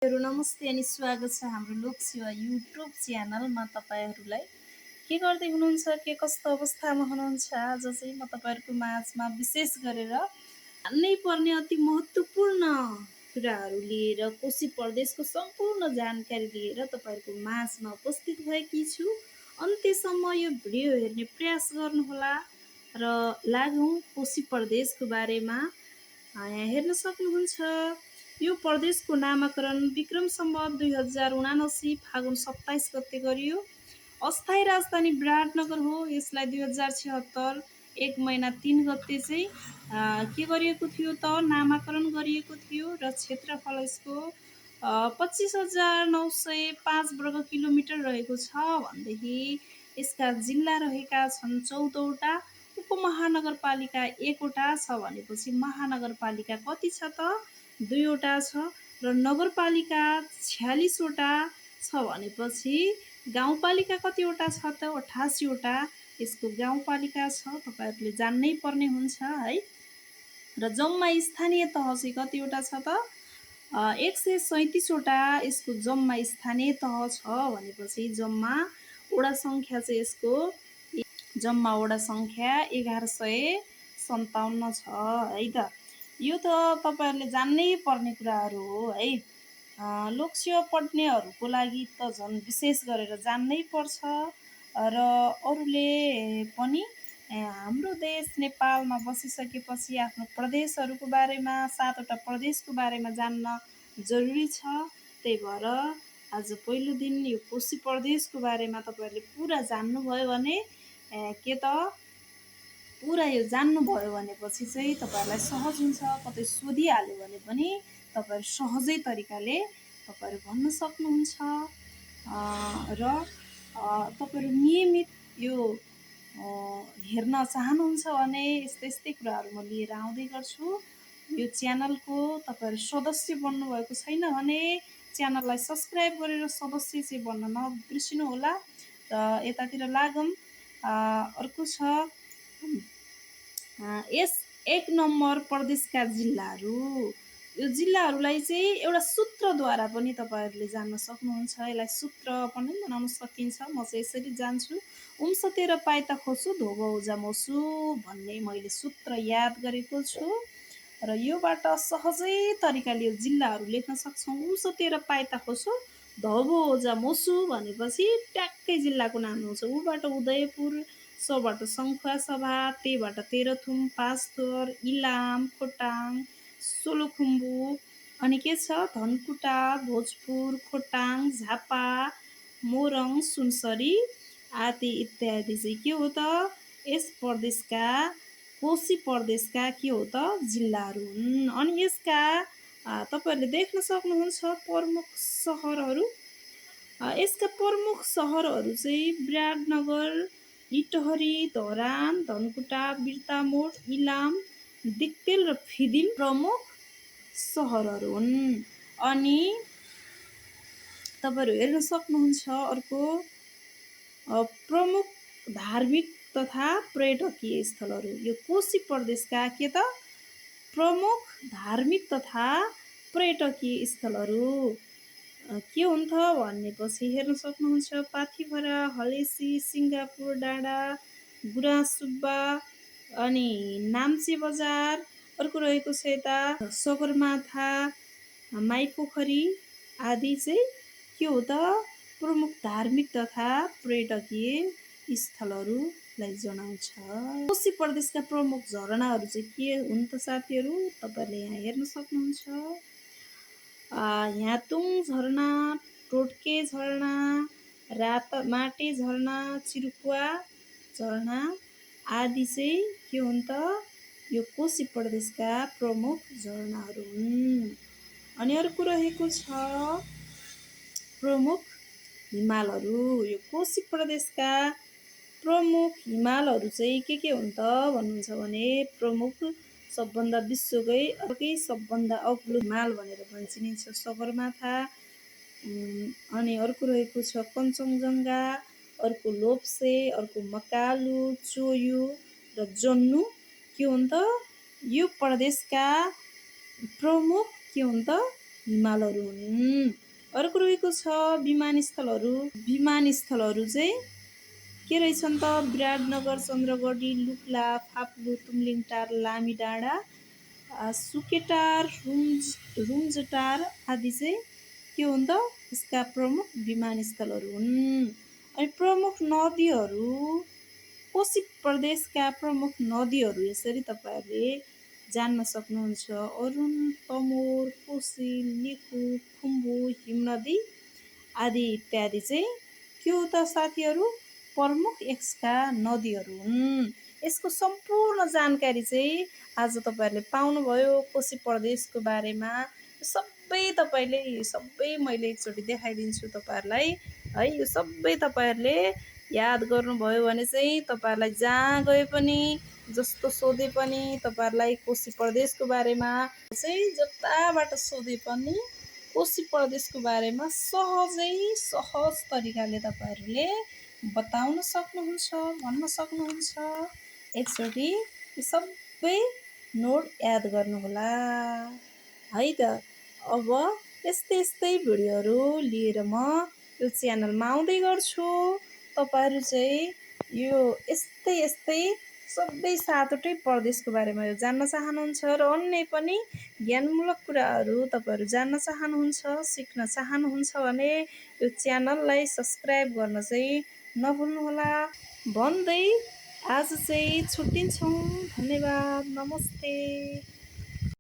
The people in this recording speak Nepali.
नमस्ते अनि स्वागत छ हाम्रो लोकसेवा युट्युब च्यानलमा। तपाईँहरूलाई के गर्दै हुनुहुन्छ, के कस्तो अवस्थामा हुनुहुन्छ? आज चाहिँ म तपाईँहरूको माझमा विशेष गरेर जान्नै पर्ने अति महत्त्वपूर्ण कुराहरू लिएर कोशी प्रदेशको सम्पूर्ण जानकारी लिएर तपाईँहरूको माझमा उपस्थित भएकी छु। अन्त्यसम्म यो भिडियो हेर्ने प्रयास गर्नुहोला र लागौँ कोशी प्रदेशको बारेमा। यहाँ हेर्न सक्नुहुन्छ, यो प्रदेशको नामाकरण विक्रम सम्वत 2079 फागुन 27 गते गरियो। अस्थायी राजधानी विराटनगर हो। यसलाई 2076 1 महिना 3 गते चाहिँ के गरिएको थियो त नामाकरण गरिएको थियो र क्षेत्रफल यसको 25,905 वर्ग किलोमिटर रहेको छ भनेदेखि यसका जिल्ला रहेका छन् 14वटा, उपमहानगरपालिका 1वटा छ भनेपछि महानगरपालिका कति छ त 2वटा छ र नगरपालिका 46वटा छ भनेपछि गाउँपालिका कतिवटा छ त 88वटा यसको गाउँपालिका छ। तपाईहरुले जान्नै पर्ने हुन्छ है। र जम्मा स्थानीय तह चाहिँ कतिवटा छ त 137वटा यसको जम्मा स्थानीय तह छ भनेपछि जम्मा वडा संख्या चाहिँ यसको जम्मा वडा संख्या 1157 छ है त। यो त तपाईहरुले जान्नै पर्ने कुराहरू हो है। लोकसेवा पढ्नेहरूको लागि त झन् विशेष गरेर जान्नै पर्छ र अरूले पनि हाम्रो देश नेपालमा बसिसकेपछि आफ्नो प्रदेशहरूको बारेमा 7वटा प्रदेशको बारेमा जान्न जरुरी छ। त्यही भएर आज पहिलो दिन यो कोशी प्रदेशको बारेमा तपाईहरुले पुरा जान्नुभयो भने के त पुरा यो जान्नुभयो भनेपछि चाहिँ तपाईहरुलाई सहज हुन्छ। कतै सोधिहाल्यो भने पनि तपाईहरु सहजै तरिकाले तपाईहरु भन्न सक्नुहुन्छ र तपाईहरु नियमित यो हेर्न चाहनुहुन्छ भने यस्तै कुराहरु म लिएर आउँदै गर्छु। यो च्यानलको तपाईहरु सदस्य बन्नु भएको छैन भने च्यानललाई सब्स्क्राइब गरेर सदस्य चाहिँ बन्न नबिर्सिनु होला। र यतातिर लागौँ। अर्को छ यस 1 नम्बर प्रदेशका जिल्लाहरू। यो जिल्लाहरूलाई चाहिँ एउटा सूत्रद्वारा पनि तपाईहरुले जान्न सक्नुहुन्छ। यसलाई सूत्र पनि बनाउन सकिन्छ। म चाहिँ यसरी जान्छु। उम्सतेर पाइता खोसु धोबो उजा मोसु भन्ने मैले सूत्र याद गरेको छु र योबाट सहजै तरिकाले यो जिल्लाहरू लेख्न सक्छौँ। उम्सतेर पाइता खोसु धोबो उजा मोसु भनेपछि ट्याक्कै जिल्लाको नाम आउँछ। उबाट उदयपुर, सबाट सङ्खुवासभा, त्यबाट तेह्रथुम, पाँचथर, इलाम, खोटाङ, सोलुखुम्बु अनि के छ धनकुटा, भोजपुर, खोटाङ, झापा, मोरङ, सुनसरी आदि इत्यादि चाहिँ के हो त यस प्रदेशका कोशी प्रदेशका के हो त जिल्लाहरू हुन्। अनि यसका तपाईहरुले देख्न सक्नुहुन्छ प्रमुख सहरहरू। यसका प्रमुख सहरहरू चाहिँ विराटनगर, इटहरी, धरान, धनकुटा, बिर्तामोड, इलाम, दिक्तेल र फिदिम प्रमुख सहरहरू हुन्। अनि तपाईहरु हेर्न सक्नुहुन्छ अर्को प्रमुख धार्मिक तथा पर्यटकीय स्थलहरू। यो कोशी प्रदेशका के त प्रमुख धार्मिक तथा पर्यटकीय स्थलहरू के हुन् त भनेपछि हेर्न सक्नुहुन्छ पाथिभरा, हलेसी, सिङ्गापुर डाँडा, गुराँससुब्बा अनि नाम्चे बजार। अर्को रहेको छ यता सगरमाथा, माइपोखरी आदि चाहिँ के हो त प्रमुख धार्मिक तथा पर्यटकीय स्थलहरूलाई जनाउँछ। कोशी प्रदेशका प्रमुख झरनाहरू चाहिँ के हुन् त साथीहरू तपाईहरुले यहाँ हेर्न सक्नुहुन्छ। ह्यातुङ झरना, टोटके झरना, रातमाटे झरना, चिरुकुवा झरना आदि चाहिँ के हुन् त यो कोशी प्रदेशका प्रमुख झरनाहरू हुन्। अनि अर्को रहेको छ प्रमुख हिमालहरू। यो कोशी प्रदेशका प्रमुख हिमालहरू चाहिँ के हुन् त भन्नुहुन्छ भने प्रमुख सबभन्दा विश्वकै सबभन्दा अग्लो हिमाल भनेर पनि चिनिन्छ सगरमाथा। अनि अर्को रहेको छ कञ्चनजङ्घा, अर्को लोप्से, अर्को मकालु, चोयु र जन्नु के हुन् त यो प्रदेशका प्रमुख के हुन् त हिमालहरू हुन्। अर्को रहेको छ विमानस्थलहरू। विमानस्थलहरू चाहिँ के रहेछन् त विराटनगर, चन्द्रगढी, लुक्ला, फाप्लु, तुमलिङटार, लामीडाँडा, सुकेटार, रुम्जटार आदि चाहिँ के हुन् त यसका प्रमुख विमानस्थलहरू हुन्। अनि प्रमुख नदीहरू, कोशी प्रदेशका प्रमुख नदीहरू यसरी तपाईँहरूले जान्न सक्नुहुन्छ। अरुण, तमोर, कोशी, लिखु, खुम्बु, हिमनदी आदि इत्यादि चाहिँ के हो त साथीहरू प्रमुख यसका नदीहरू हुन्। यसको सम्पूर्ण जानकारी चाहिँ आज तपाईँहरूले पाउनुभयो कोशी प्रदेशको बारेमा। सबै मैले एकचोटि देखाइदिन्छु तपाईँहरूलाई है। यो सबै तपाईँहरूले याद गर्नुभयो भने चाहिँ तपाईँहरूलाई जहाँ गए पनि जस्तो सोधे पनि तपाईँहरूलाई कोशी प्रदेशको बारेमा चाहिँ जताबाट सोधे पनि कोशी प्रदेशको बारेमा सहज तरिकाले तपाईँहरूले बताउन सक्नुहुन्छ, भन्न सक्नुहुन्छ। एकचोटि यो सबै नोट याद गर्नुहोला है त। अब यस्तै भिडियोहरू लिएर म यो च्यानलमा आउँदै गर्छु। तपाईँहरू चाहिँ यो यस्तै सबै 7वटै प्रदेशको बारेमा यो जान्न चाहनुहुन्छ र अन्य पनि ज्ञानमूलक कुराहरू तपाईँहरू जान्न चाहनुहुन्छ, सिक्न चाहनुहुन्छ भने यो च्यानललाई सब्सक्राइब गर्न चाहिँ नभुल्नुहोला भन्दै आज चाहिँ छुट्टिन्छौँ। धन्यवाद, नमस्ते।